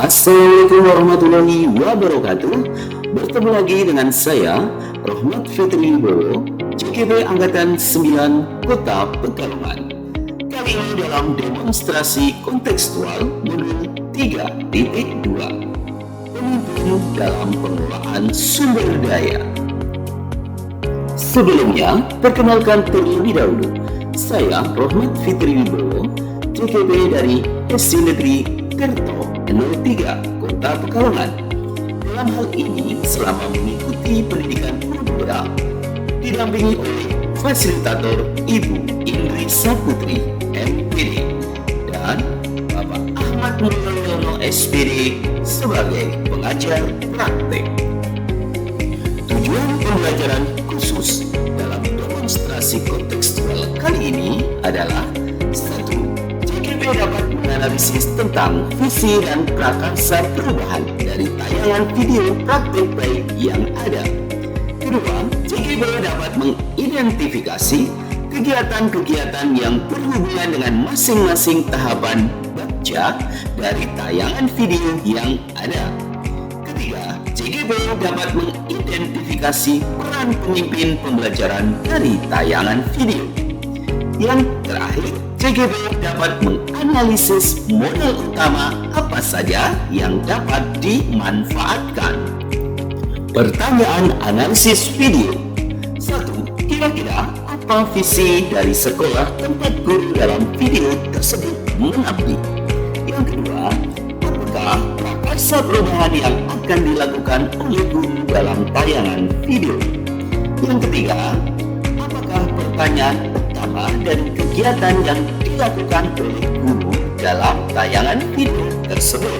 Assalamualaikum warahmatullahi wabarakatuh. Bertemu lagi dengan saya, Rahmat Fitri Wibowo, JKB Angkatan 9 Kota Pekalongan. Kali ini dalam demonstrasi kontekstual modul 3.2, pemimpin dalam pengelolaan sumber daya. Sebelumnya, perkenalkan terlebih dahulu, saya Rahmat Fitri Wibowo, JKB dari SD Negeri Kerto 03 Kota Pekalongan. Dalam hal ini, selama mengikuti pendidikan program, didampingi oleh fasilitator Ibu Indri Saputri, MPD, dan Bapak Ahmad Mulyono, SPD, sebagai pengajar praktek. Tujuan pembelajaran khusus dalam demonstrasi kontekstual kali ini adalah: 1. JKB dapat menganalisis tentang visi dan prakarsa perubahan dari tayangan video praktek baik yang ada. Kedua, JKB dapat mengidentifikasi kegiatan-kegiatan yang berhubungan dengan masing-masing tahapan baca dari tayangan video yang ada. Ketiga, JKB dapat mengidentifikasi peran pemimpin pembelajaran dari tayangan video. Yang terakhir, JKB dapat menganalisis modal utama apa saja yang dapat dimanfaatkan. Pertanyaan analisis video. 1. Kira-kira apa visi dari sekolah tempat guru dalam video tersebut mengabdi? Yang kedua, apakah prakarsa perubahan yang akan dilakukan oleh guru dalam tayangan video? Yang ketiga, apakah pertanyaan utama dari kegiatan yang dilakukan oleh guru dalam tayangan video tersebut?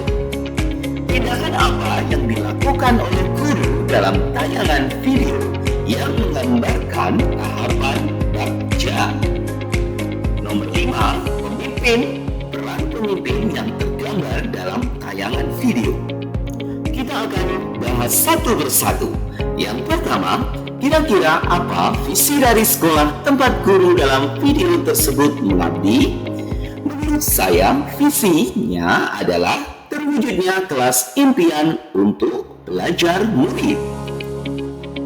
Tindakan apa yang dilakukan oleh guru dalam tayangan video yang menggambarkan tahapan baca? Nomor 5, pemimpin. Peran pemimpin yang tergambar dalam tayangan video. Kita akan bahas satu persatu. Yang pertama, kira-kira apa visi dari sekolah tempat guru dalam video tersebut mengabdi? Menurut saya, visinya adalah terwujudnya kelas impian untuk belajar murid.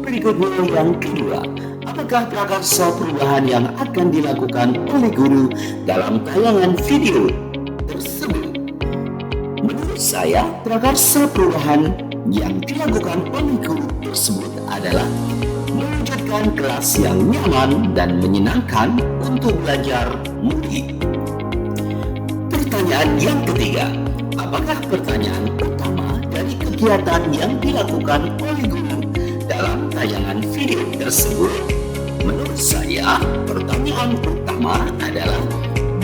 Berikutnya yang kedua, apakah prakarsa perubahan yang akan dilakukan oleh guru dalam tayangan video tersebut? Menurut saya, prakarsa perubahan yang dilakukan oleh guru tersebut adalah mewujudkan kelas yang nyaman dan menyenangkan untuk belajar murid. Pertanyaan yang ketiga, apakah pertanyaan utama dari kegiatan yang dilakukan oleh guru dalam tayangan video tersebut? Menurut saya, pertanyaan utama adalah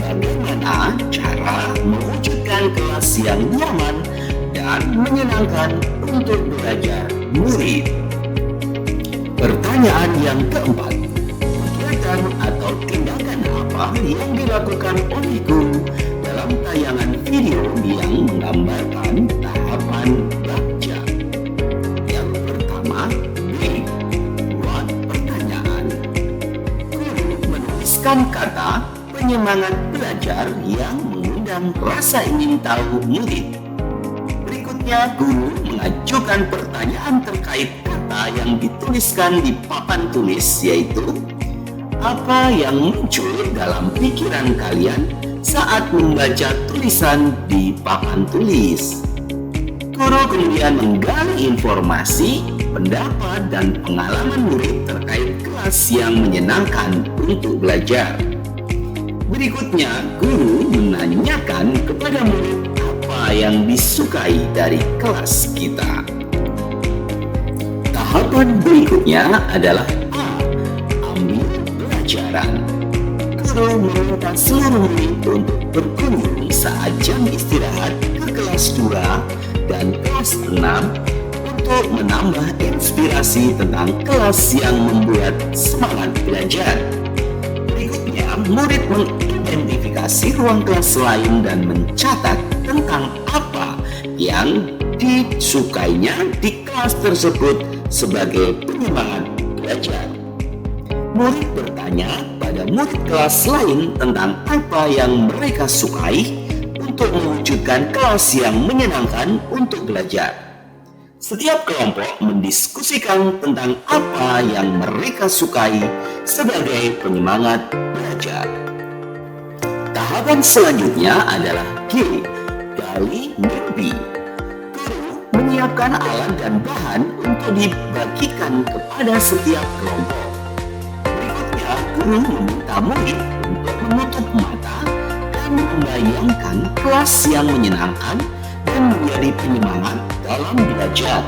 bagaimana cara mewujudkan kelas yang nyaman dan menyenangkan untuk belajar murid. Pertanyaan yang keempat, kegiatan atau tindakan apa yang dilakukan oleh guru dalam tayangan video yang menggambarkan tahapan baca? Yang pertama, buat pertanyaan. Guru menuliskan kata penyemangat belajar yang mengundang rasa ingin tahu murid. Berikutnya, guru mengajukan pertanyaan terkait kata yang dituliskan di papan tulis, yaitu apa yang muncul dalam pikiran kalian saat membaca tulisan di papan tulis. Guru kemudian menggali informasi, pendapat, dan pengalaman murid terkait kelas yang menyenangkan untuk belajar. Berikutnya, guru menanyakan kepada murid apa yang disukai dari kelas kita. Tahapan berikutnya adalah A. Ambil pelajaran. Guru meminta seluruh murid untuk berkunjung saat jam istirahat ke kelas 2 dan kelas 6 untuk menambah inspirasi tentang kelas yang membuat semangat belajar. Berikutnya, murid mengidentifikasi ruang kelas lain dan mencatat tentang apa yang disukainya di kelas tersebut sebagai penyemangat belajar. Murid bertanya pada murid kelas lain tentang apa yang mereka sukai untuk untuk mewujudkan kelas yang menyenangkan untuk belajar. Setiap kelompok mendiskusikan tentang apa yang mereka sukai sebagai penyemangat belajar. Tahapan selanjutnya adalah G, gali mimpi. Guru menyiapkan alat dan bahan untuk dibagikan kepada setiap kelompok. Berikutnya, guru meminta murid untuk menutup mata dan membayangkan kelas yang menyenangkan dan menjadi penyemangat dalam belajar.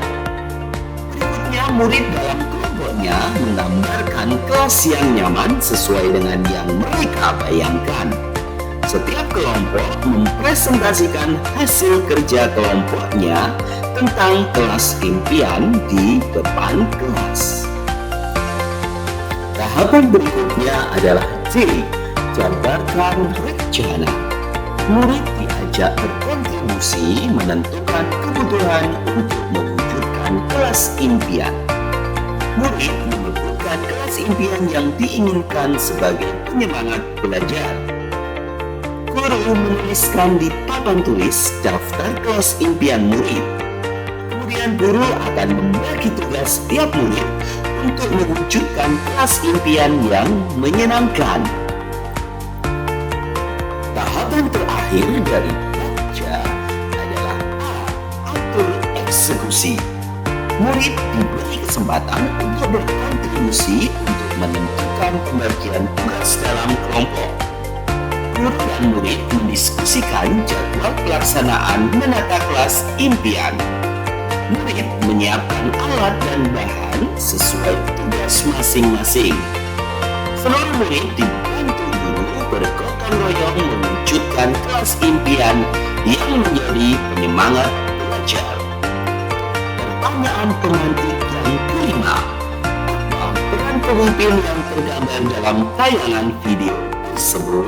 Berikutnya, murid dalam kelompoknya menggambarkan kelas yang nyaman sesuai dengan yang mereka bayangkan. Setiap kelompok mempresentasikan hasil kerja kelompoknya tentang kelas impian di depan kelas. Tahapan berikutnya adalah J, jabarkan rencana. Murid diajak berkontribusi menentukan kebutuhan untuk mewujudkan kelas impian. Murid menyebutkan kelas impian yang diinginkan sebagai penyemangat belajar. Guru menuliskan di papan tulis daftar kelas impian murid. Kemudian guru akan membagi tugas setiap murid untuk mewujudkan kelas impian yang menyenangkan. Tahapan terakhir dari baca adalah A, atur eksekusi. Murid diberi kesempatan untuk berkontribusi untuk menentukan pembagian tugas dalam kelompok. Guru dan murid mendiskusikan jadwal pelaksanaan menata kelas impian. Murid menyiapkan alat dan bahan sesuai tugas masing-masing. Seluruh murid dibantu guru bergotong royong mewujudkan kelas impian yang menjadi penyemangat belajar. Pertanyaan pemantik yang kelima, apa peran pemimpin yang tergambar dalam tayangan video tersebut?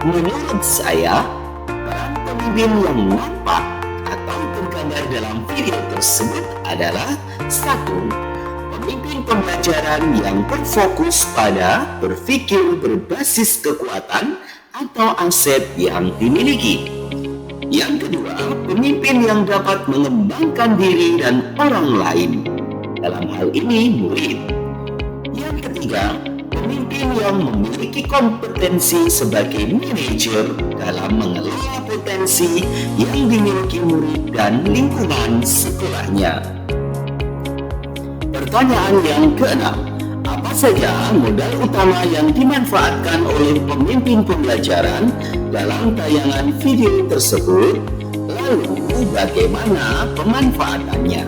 Menurut saya, peran pemimpin yang nampak atau tergambar dalam video tersebut adalah 1. Pemimpin pembelajaran yang berfokus pada berpikir berbasis kekuatan atau aset yang dimiliki. Yang kedua, pemimpin yang dapat mengembangkan diri dan orang lain. Dalam hal ini, murid. Yang ketiga, pemimpin yang memiliki kompetensi sebagai manajer dalam mengelola potensi yang dimiliki murid dan lingkungan sekolahnya. Pertanyaan yang keenam, apa saja modal utama yang dimanfaatkan oleh pemimpin pembelajaran dalam tayangan video tersebut? Lalu bagaimana pemanfaatannya?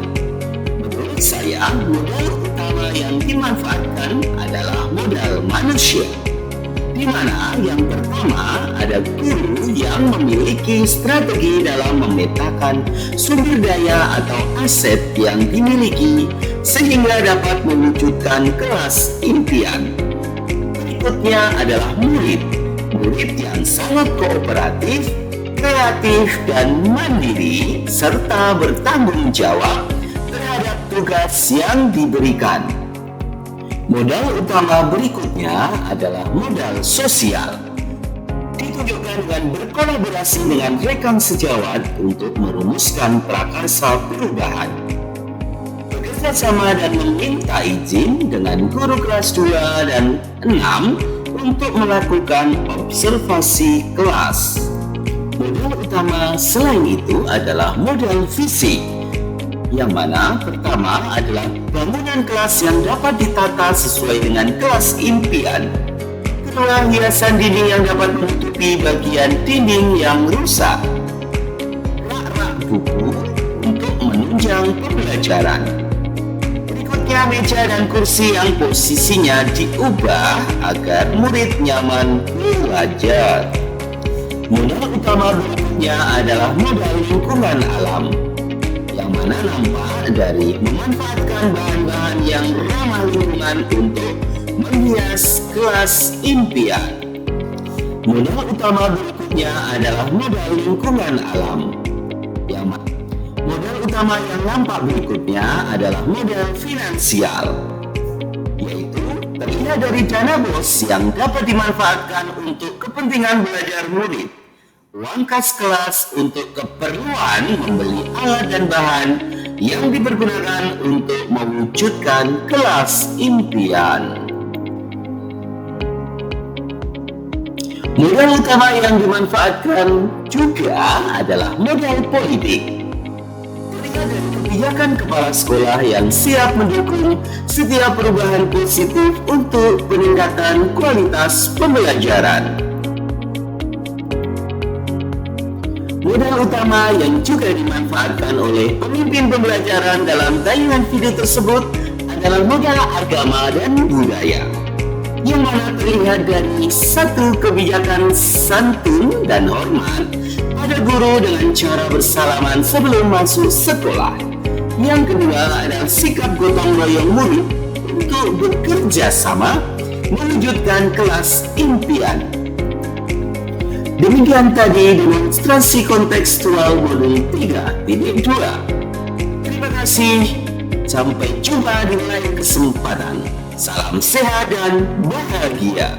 Menurut saya, modal utama yang dimanfaatkan adalah modal manusia, di mana yang pertama ada guru yang memiliki strategi dalam memetakan sumber daya atau aset yang dimiliki sehingga dapat mewujudkan kelas impian. Berikutnya adalah murid yang sangat kooperatif, kreatif, dan mandiri serta bertanggung jawab terhadap tugas yang diberikan. Modal utama berikutnya adalah modal sosial, ditunjukkan dengan berkolaborasi dengan rekan sejawat untuk merumuskan prakarsa perubahan, bekerjasama dan meminta izin dengan guru kelas 2 dan 6 untuk melakukan observasi kelas. Modal utama selain itu adalah modal visi, yang mana pertama adalah bangunan kelas yang dapat ditata sesuai dengan kelas impian. Kedua, hiasan dinding yang dapat menutupi bagian dinding yang rusak. Rak-rak buku untuk menunjang pembelajaran. Berikutnya, meja dan kursi yang posisinya diubah agar murid nyaman belajar. Modal utama berikutnya adalah modal lingkungan alam, yang mana nampak dari memanfaatkan bahan-bahan yang ramah lingkungan untuk menghias kelas impian. Modal utama berikutnya adalah modal lingkungan alam. Modal utama yang nampak berikutnya adalah modal finansial, yaitu terdiri dari dana BOS yang dapat dimanfaatkan untuk kepentingan belajar murid. uang kas kelas untuk keperluan membeli alat dan bahan yang dipergunakan untuk mewujudkan kelas impian. Modal utama yang dimanfaatkan juga adalah modal politik. Terlihat dari kebijakan kepala sekolah yang siap mendukung setiap perubahan positif untuk peningkatan kualitas pembelajaran. Modal utama yang juga dimanfaatkan oleh pemimpin pembelajaran dalam tayangan video tersebut adalah modal agama dan budaya, yang mana terlihat dari satu kebijakan santun dan hormat pada guru dengan cara bersalaman sebelum masuk sekolah. Yang kedua adalah sikap gotong royong murid untuk bekerja sama mewujudkan kelas impian. Demikian tadi demonstrasi kontekstual modul 3.2. Terima kasih. Sampai jumpa di lain kesempatan. Salam sehat dan bahagia.